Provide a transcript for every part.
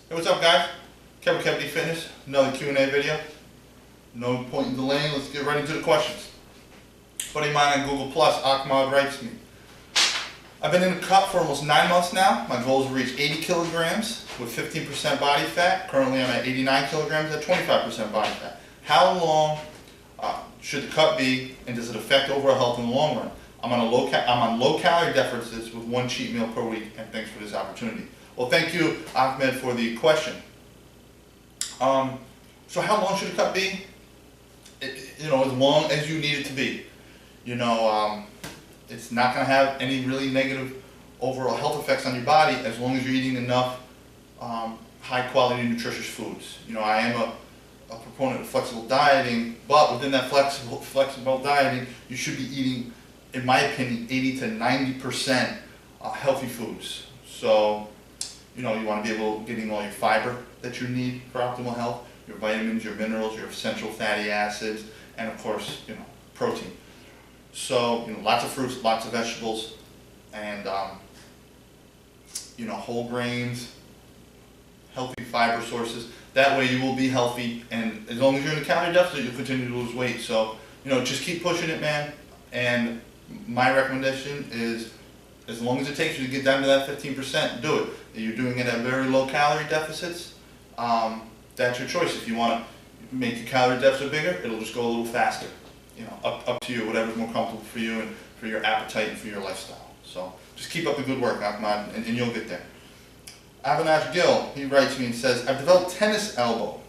Hey, what's up, guys? Kev-D Fitness, another Q&A video. No point in delaying, let's get right into the questions. Buddy of mine on Google+, Ahmad, writes me, I've been in the cut for almost 9 months now. My goal is to reach 80 kilograms with 15% body fat. Currently I'm at 89 kilograms at 25% body fat. How long should the cut be, and does it affect overall health in the long run? I'm on low calorie deficits with 1 cheat meal per week, and thanks for this opportunity. Well, thank you, Ahmed, for the question. So how long should the cut be? As long as you need it to be. It's not going to have any really negative overall health effects on your body as long as you're eating enough high quality nutritious foods. I am a proponent of flexible dieting, but within that flexible dieting, you should be eating, in my opinion, 80 to 90% healthy foods. So, you want to be getting all your fiber that you need for optimal health, your vitamins, your minerals, your essential fatty acids, and of course, protein. So, lots of fruits, lots of vegetables, and whole grains, healthy fiber sources. That way you will be healthy, and as long as you're in a calorie deficit, you'll continue to lose weight. So, just keep pushing it, man. And my recommendation is, as long as it takes you to get down to that 15%, do it. If you're doing it at very low calorie deficits, that's your choice. If you want to make your calorie deficit bigger, it'll just go a little faster. Up to you, whatever's more comfortable for you and for your appetite and for your lifestyle. So just keep up the good work, Ahmad, and you'll get there. Avinash Gill, he writes me and says, I've developed tennis elbow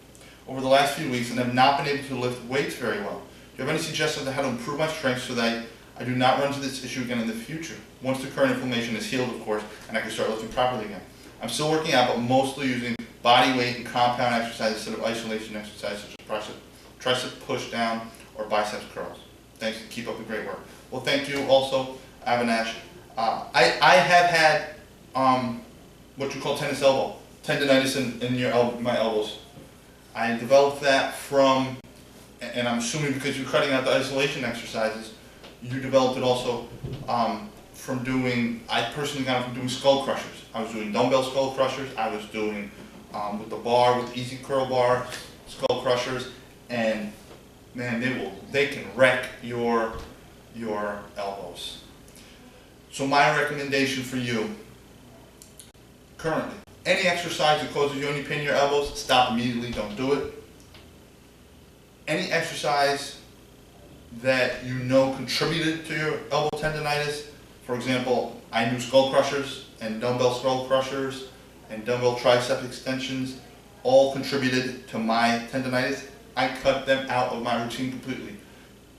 over the last few weeks and have not been able to lift weights very well. Do you have any suggestions on how to improve my strength so that I do not run into this issue again in the future? Once the current inflammation is healed, of course, and I can start lifting properly again. I'm still working out, but mostly using body weight and compound exercises instead of isolation exercises such as tricep push down or biceps curls. Thanks, and keep up the great work. Well, thank you also, Avinash. I have had what you call tennis elbow, tendinitis in my elbows. I developed that from, and I'm assuming because you're cutting out the isolation exercises, you developed it also from doing, I personally got it from doing skull crushers. I was doing dumbbell skull crushers, I was doing with the bar, with the easy curl bar, skull crushers, and man, they can wreck your elbows. So my recommendation for you, currently, any exercise that causes you any pain in your elbows, stop immediately, don't do it. Any exercise that contributed to your elbow tendinitis, for example, I knew skull crushers and dumbbell skull crushers and dumbbell tricep extensions all contributed to my tendinitis. I cut them out of my routine completely.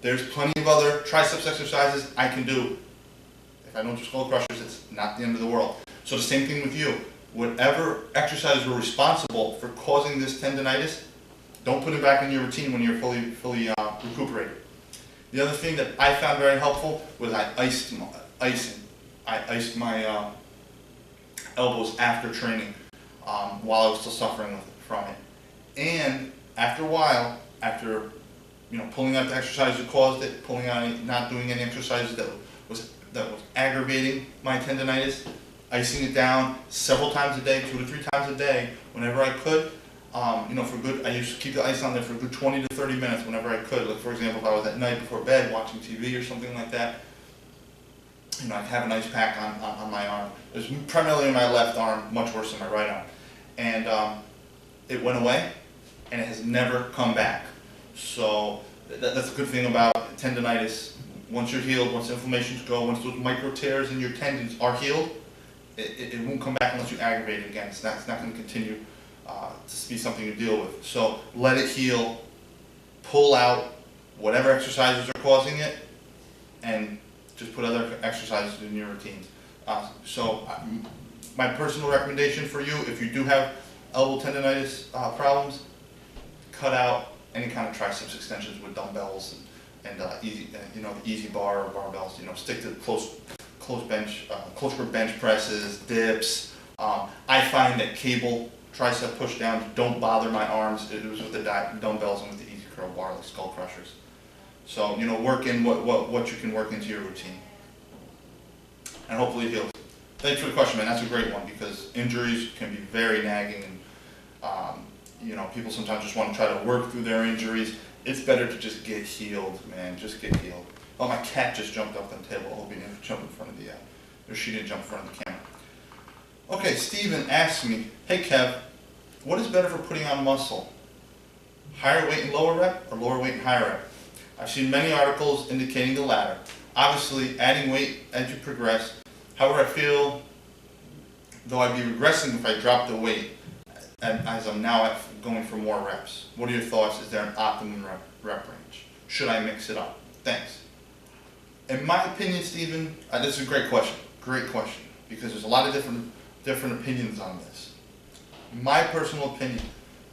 There's plenty of other triceps exercises I can do. If I don't do skull crushers, it's not the end of the world. So the same thing with you. Whatever exercises were responsible for causing this tendinitis, don't put it back in your routine when you're fully recuperated. The other thing that I found very helpful was icing. I iced my elbows after training while I was still suffering from it. And after a while, after pulling out the exercise that caused it, pulling out not doing any exercises that was aggravating my tendinitis, icing it down several times a day, 2 to 3 times a day, whenever I could. I used to keep the ice on there for a good 20 to 30 minutes whenever I could. Like, for example, if I was at night before bed watching TV or something like that, I'd have an ice pack on my arm. It was primarily in my left arm, much worse than my right arm. And it went away, and it has never come back. So that's a good thing about tendinitis. Once you're healed, once the inflammations go, once those micro tears in your tendons are healed, it won't come back unless you aggravate it again. It's not going to continue to be something you deal with. So let it heal, pull out whatever exercises are causing it, and just put other exercises in your routines. My personal recommendation for you, if you do have elbow tendinitis problems, cut out any kind of triceps extensions with dumbbells and the easy bar or barbells. Stick to close grip bench presses, dips. I find that cable tricep push downs don't bother my arms. It was with the dumbbells and with the easy curl bar, like skull crushers. So work in what you can work into your routine, and hopefully it heals. Thanks for the question, man. That's a great one, because injuries can be very nagging, You know, people sometimes just want to try to work through their injuries. It's better to just get healed, man. Just get healed. Oh, my cat just jumped off the table. I hope he didn't jump in front of the, or she didn't jump in front of the camera. Okay, Steven asked me, hey Kev, what is better for putting on muscle? Higher weight and lower rep, or lower weight and higher rep? I've seen many articles indicating the latter. Obviously, adding weight as you progress. However, I feel, though I'd be regressing if I dropped the weight, as I'm now going for more reps. What are your thoughts? Is there an optimum rep range? Should I mix it up? Thanks. In my opinion, Steven, this is a great question. Great question. Because there's a lot of different opinions on this. My personal opinion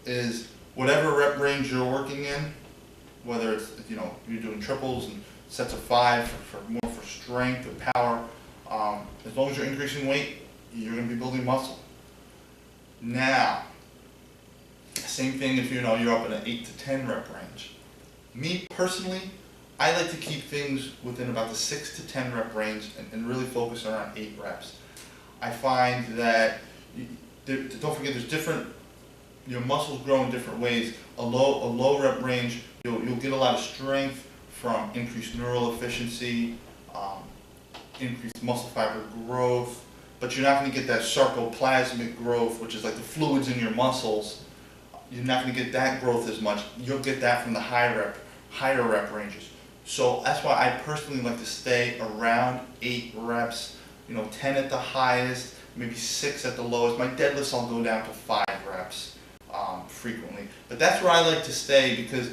is whatever rep range you're working in, whether it's, you know, you're doing triples and sets of 5 for more for strength or power, as long as you're increasing weight, you're going to be building muscle. Now, same thing if you know you're up in an 8 to 10 rep range. Me personally, I like to keep things within about the 6 to 10 rep range and really focus around 8 reps. I find that, don't forget, there's different, your muscles grow in different ways. A low rep range, you'll get a lot of strength from increased neural efficiency, increased muscle fiber growth, but you're not going to get that sarcoplasmic growth, which is like the fluids in your muscles. You're not going to get that growth as much. You'll get that from the higher rep ranges. So that's why I personally like to stay around 8 reps, you know, 10 at the highest, maybe 6 at the lowest. My deadlifts I'll go down to 5 reps frequently. But that's where I like to stay because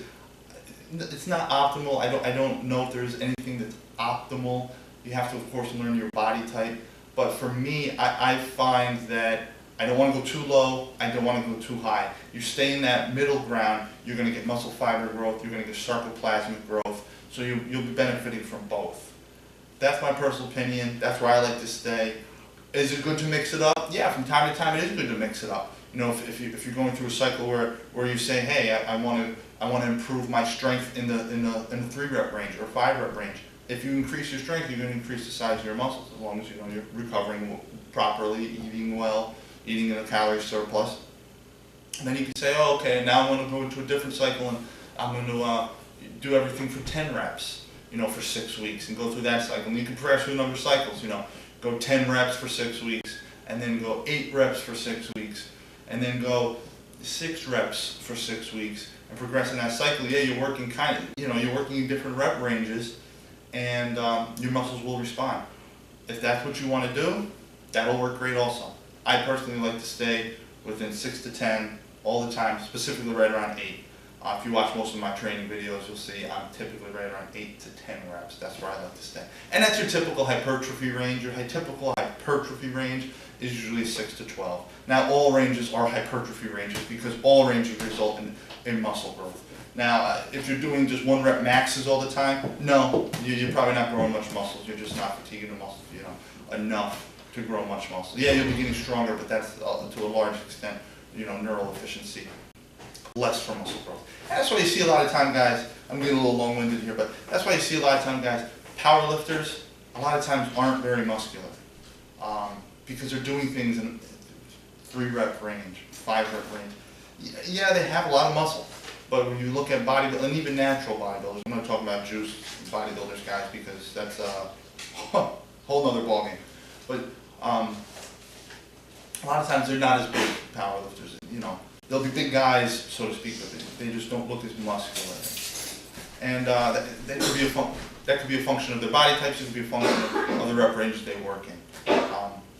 it's not optimal. I don't know if there's anything that's optimal. You have to, of course, learn your body type. But for me, I find that I don't want to go too low, I don't want to go too high. You stay in that middle ground, you're going to get muscle fiber growth, you're going to get sarcoplasmic growth, so you'll be benefiting from both. That's my personal opinion, that's where I like to stay. Is it good to mix it up? Yeah, from time to time it is good to mix it up. You know, if you're going through a cycle where you say, hey, I want to improve my strength in the 3 rep range or 5 rep range. If you increase your strength, you're going to increase the size of your muscles as long as you know you're recovering properly, eating well, eating in a calorie surplus. And then you can say, oh, okay, now I'm going to go into a different cycle and I'm going to do everything for 10 reps, you know, for 6 weeks and go through that cycle. And you can progress through a number of cycles, you know, go 10 reps for 6 weeks and then go 8 reps for 6 weeks and then go 6 reps for 6 weeks and progress in that cycle. Yeah, you're working you're working in different rep ranges and your muscles will respond. If that's what you want to do, that'll work great also. I personally like to stay within 6 to 10 all the time, specifically right around 8. If you watch most of my training videos, you'll see I'm typically right around 8 to 10 reps. That's where I like to stay. And that's your typical hypertrophy range. Your typical hypertrophy range is usually 6 to 12. Now, all ranges are hypertrophy ranges because all ranges result in muscle growth. Now, if you're doing just 1 rep maxes all the time, no, you're probably not growing much muscles. You're just not fatiguing the muscles, you know, enough to grow much muscle. Yeah, you'll be getting stronger, but that's to a large extent, you know, neural efficiency, less for muscle growth. And that's why you see a lot of time, guys, I'm getting a little long-winded here, but that's why you see a lot of time, guys, power lifters, a lot of times aren't very muscular because they're doing things in 3 rep range, 5 rep range. Yeah, they have a lot of muscle, but when you look at bodybuilders, and even natural bodybuilders, I'm not talking about juice bodybuilders, guys, because that's a whole nother ballgame. But a lot of times they're not as big power lifters. You know, they'll be big guys, so to speak, but they just don't look as muscular. And that could be a function of their body types. It could be a function of the rep ranges they work in.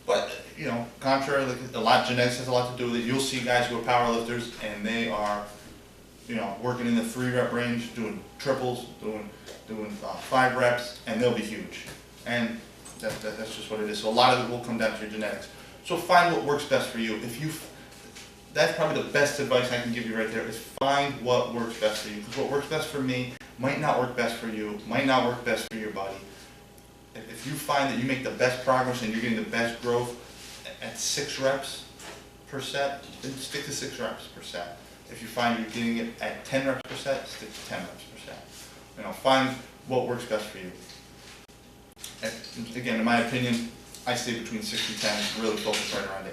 But you know, contrary, like genetics has a lot to do with it. You'll see guys who are power lifters and they are, you know, working in the 3 rep range, doing triples, doing 5 reps, and they'll be huge. And that's just what it is. So a lot of it will come down to your genetics. So find what works best for you. That's probably the best advice I can give you right there, is find what works best for you. Because what works best for me might not work best for you, might not work best for your body. If you find that you make the best progress and you're getting the best growth at 6 reps per set, then stick to 6 reps per set. If you find you're getting it at 10 reps per set, stick to 10 reps per set. You know, find what works best for you. And again, in my opinion, I stay between 6 and 10, really focus right around 8.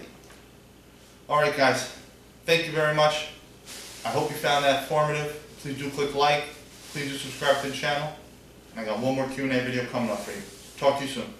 Alright guys, thank you very much. I hope you found that informative. Please do click like. Please do subscribe to the channel. And I got one more Q&A video coming up for you. Talk to you soon.